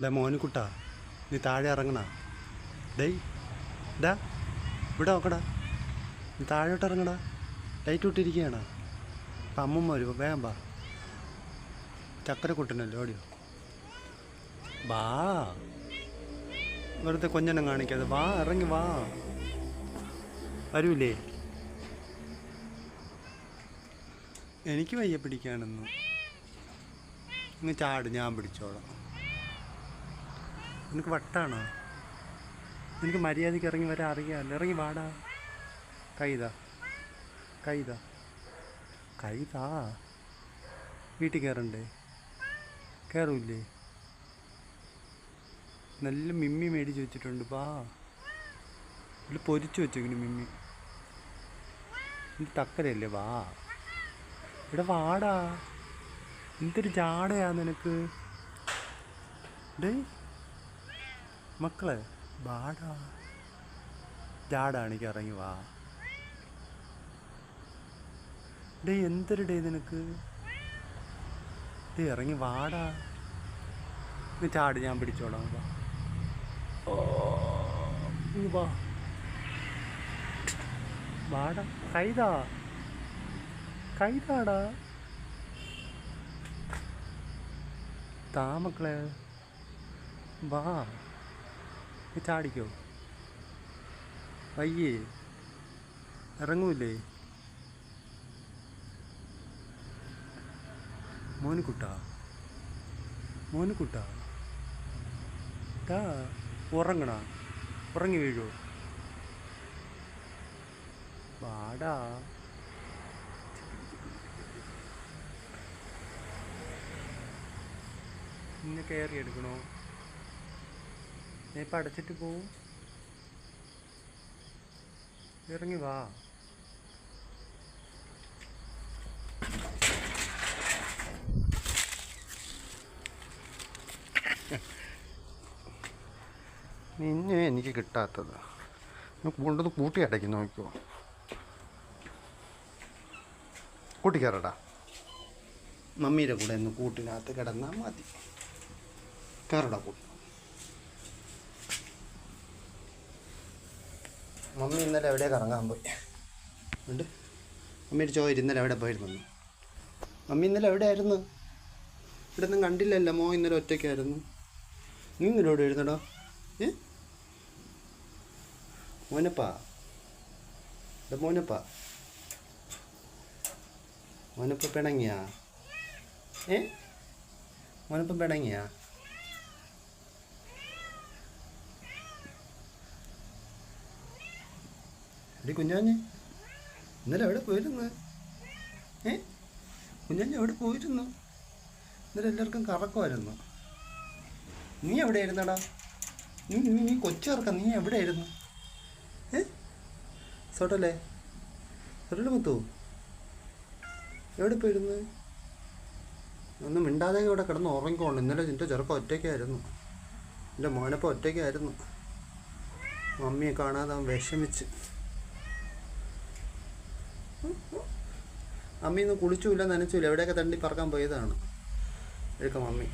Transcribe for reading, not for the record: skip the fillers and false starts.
Day മോനിക്കുട്ടാ, നീ താഴെ ഇറങ്ങണ. ഡേയ് ഡാ, ഇവിടെ നോക്കടാ, നീ താഴോട്ട് ഇറങ്ങടാ. ലൈറ്റ് വിട്ടിരിക്കുകയാണ്. അപ്പം അമ്മമ്മ വരും, വേഗം വാ. ചക്കരക്കുട്ടനല്ലോ, ഓടിയോ വാ. വെറുതെ കൊഞ്ഞനം കാണിക്കാതെ വാ, ഇറങ്ങി വാ. വരൂലേ? എനിക്ക് വയ്യ പിടിക്കാനൊന്നും. ഇങ്ങ് ചാട്, ഞാൻ പിടിച്ചോളാം. നിനക്ക് വട്ടാണോ? നിനക്ക് മര്യാദയ്ക്ക് ഇറങ്ങി വരാൻ അറിയാമല്ലോ. ഇറങ്ങി വാടാ. കൈതാ കൈതാ കൈതാ. വീട്ടിൽ കയറണ്ടേ? കയറൂല്ലേ? നല്ല മിമ്മി മേടിച്ച് വെച്ചിട്ടുണ്ട്. വാ, ഇതിൽ പൊരിച്ച് വെച്ചേക്കുന്നു മിമ്മി. ഇത് തക്കരയല്ലേ? വാ, ഇവിടെ വാടാ. എന്തൊരു ജാടയാ നിനക്ക്. ഡേ മക്കളെ, വാടാ. ജാടാണെങ്കിൽ ഇറങ്ങി വാ. ഡേ എന്തൊരു ഡേ നിനക്ക്. ഡേ ഇറങ്ങി വാടാ. നീ ചാട്, ഞാൻ പിടിച്ചോളാം. വാ, വാ, വാടാ. കൈതാ കൈതാടാ. താ മക്കളെ, വാ. നീ ചാടിക്കോ. വയ്യേ? ഇറങ്ങൂലേ? മോനുക്കുട്ടാ, മോനുക്കുട്ടാ, ടാ ഉറങ്ങണ. ഉറങ്ങി വീഴോ? വാടാ. ഇന്നെ കയറി എടുക്കണോ? ഞാൻ ഇപ്പം അടച്ചിട്ട് പോവും. ഇറങ്ങി വാ. നിന്നെ എനിക്ക് കിട്ടാത്തത് കൊണ്ടത് കൂട്ടി അടയ്ക്ക്. നോക്കിക്കോ, കൂട്ടിക്കയറടാ. മമ്മീയുടെ കൂടെ ഒന്ന് കൂട്ടിനകത്ത് കിടന്നാൽ മതി. കയറടാ കൂട്ടി. മമ്മി ഇന്നലെ എവിടെ കറങ്ങാൻ പോയി ഉണ്ട്? മമ്മിയുടെ ചോദിച്ചു ഇന്നലെ എവിടെ പോയിരുന്നു. മമ്മി ഇന്നലെ എവിടെയായിരുന്നു? ഇവിടെ ഒന്നും കണ്ടില്ലല്ലോ. മോ ഇന്നലെ ഒറ്റയ്ക്കായിരുന്നു. നീ ഇന്നലെ എവിടെ ആയിരുന്നടാ? മോനപ്പാ, മോനപ്പാ, മോനപ്പ പിണങ്ങിയാ? മോനപ്പം പിണങ്ങിയാ? എടി കുഞ്ഞാഞ്ഞ്, ഇന്നലെ എവിടെ പോയിരുന്നു? കുഞ്ഞാഞ്ഞ് എവിടെ പോയിരുന്നു? ഇന്നലെ എല്ലാവർക്കും കറക്കമായിരുന്നു. നീ എവിടെയായിരുന്നടാ? നീ കൊച്ചിറക്കം. നീ എവിടെയായിരുന്നു? സോട്ടല്ലേ? സോട്ടല്ലേ മുത്തു, എവിടെ പോയിരുന്നു? ഒന്നും മിണ്ടാതെ ഇവിടെ കിടന്ന് ഉറങ്ങിക്കോണ്ട്. ഇന്നലെ നിൻ്റെ ചെറുക്കം ഒറ്റയ്ക്കായിരുന്നു. എൻ്റെ മോനപ്പം ഒറ്റയ്ക്കായിരുന്നു. മമ്മിയെ കാണാതെ അവൻ വിഷമിച്ച്. അമ്മയൊന്നും കുളിച്ചില്ല, നനച്ചില്ല. എവിടെയൊക്കെ തണ്ടി പറക്കാൻ പോയതാണ്. എഴുക്ക മമ്മി.